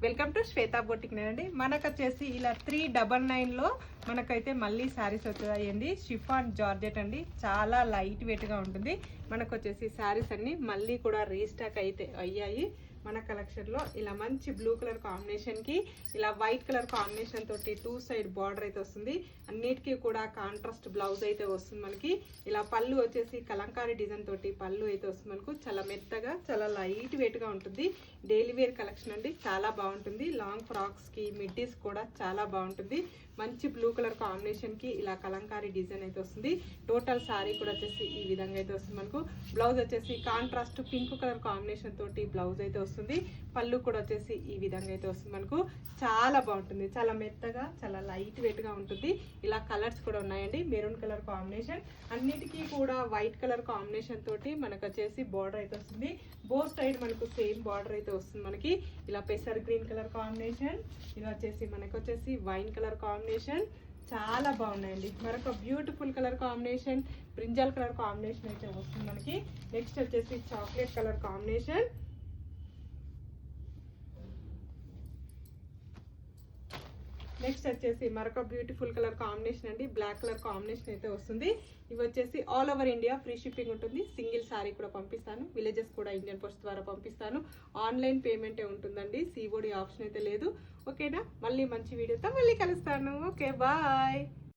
Welcome to Shweta boutique అండి. మనకు వచ్చేసి ఇలా 399లో మనకైతే మళ్ళీ శారీస్ వచ్చాయండి. షిఫాన్ జార్జెట్ అండి, చాలా లైట్ వెయిట్ గా ఉంటుంది. మనకు వచ్చేసి శారీస్ అన్ని మళ్ళీ కూడా రీస్టాక్ అయితే అయ్యాయి. మన కలెక్షన్ లో ఇలా మంచి బ్లూ కలర్ కాంబినేషన్ కి ఇలా వైట్ కలర్ కాంబినేషన్ తోటి 2 సైడ్ బార్డర్ అయితే వస్తుంది. అన్నిటికీ కూడా కాంట్రాస్ట్ బ్లౌజ్ అయితే వస్తుంది. మనకి ఇలా పళ్ళు వచ్చేసి కలంకారీ డిజైన్ తోటి పళ్ళు అయితే వస్తుంది. మనకు చాలా మెత్తగా చాలా లైట్ వెయిట్ గా ఉంటుంది. డైలీ వేర్ కలెక్షన్ అండి, చాలా బాగుంటుంది. లాంగ్ ఫ్రాక్స్ కి మిడ్డీస్ కూడా చాలా బాగుంటుంది. మంచి బ్లూ కలర్ కాంబినేషన్ కి ఇలా కలంకారీ డిజైన్ అయితే వస్తుంది. టోటల్ సారీ కూడా వచ్చేసి ఈ విధంగా అయితే వస్తుంది. మనకు బ్లౌజ్ వచ్చేసి కాంట్రాస్ట్ పింక్ కలర్ కాంబినేషన్ తోటి బ్లౌజ్ అయితే వస్తుంది. పళ్ళు కూడా వచ్చేసి ఈ విధంగా అయితే వస్తుంది. మనకు చాలా బాగుంటుంది, చాలా మెత్తగా చాలా లైట్ వెయిట్ గా ఉంటుంది. ఇలా కలర్స్ కూడా ఉన్నాయండి. మెరూన్ కలర్ కాంబినేషన్, అన్నిటికీ కూడా వైట్ కలర్ కాంబినేషన్ తోటి మనకు వచ్చేసి బార్డర్ అయితే వస్తుంది. బోత్ సైడ్ మనకు సేమ్ బార్డర్ అయితే వస్తుంది. మనకి ఇలా పెసర్ గ్రీన్ కలర్ కాంబినేషన్, ఇది వచ్చేసి మనకు వచ్చేసి వైన్ కలర్ కాంబినేషన్, చాలా బాగున్నాయండి. మరొక beautiful colour combination brinjal colour combination అయితే వస్తుంది మనకి. నెక్స్ట్ వచ్చేసి చాక్లెట్ కలర్ కాంబినేషన్, నెక్స్ట్ వచ్చేసి మరొక బ్యూటిఫుల్ కలర్ కాంబినేషన్ అండి, బ్లాక్ కలర్ కాంబినేషన్ అయితే వస్తుంది. ఇవి వచ్చేసి all over India free shipping ఉంటుంది. సింగిల్ సారీ కూడా పంపిస్తాను, విలేజెస్ కూడా ఇండియన్ పోస్ట్ ద్వారా పంపిస్తాను. ఆన్లైన్ పేమెంటే ఉంటుందండి, సిఓడి ఆప్షన్ అయితే లేదు. ఓకేనా? మళ్ళీ మంచి వీడియోతో మళ్ళీ కలుస్తాను. Okay, bye.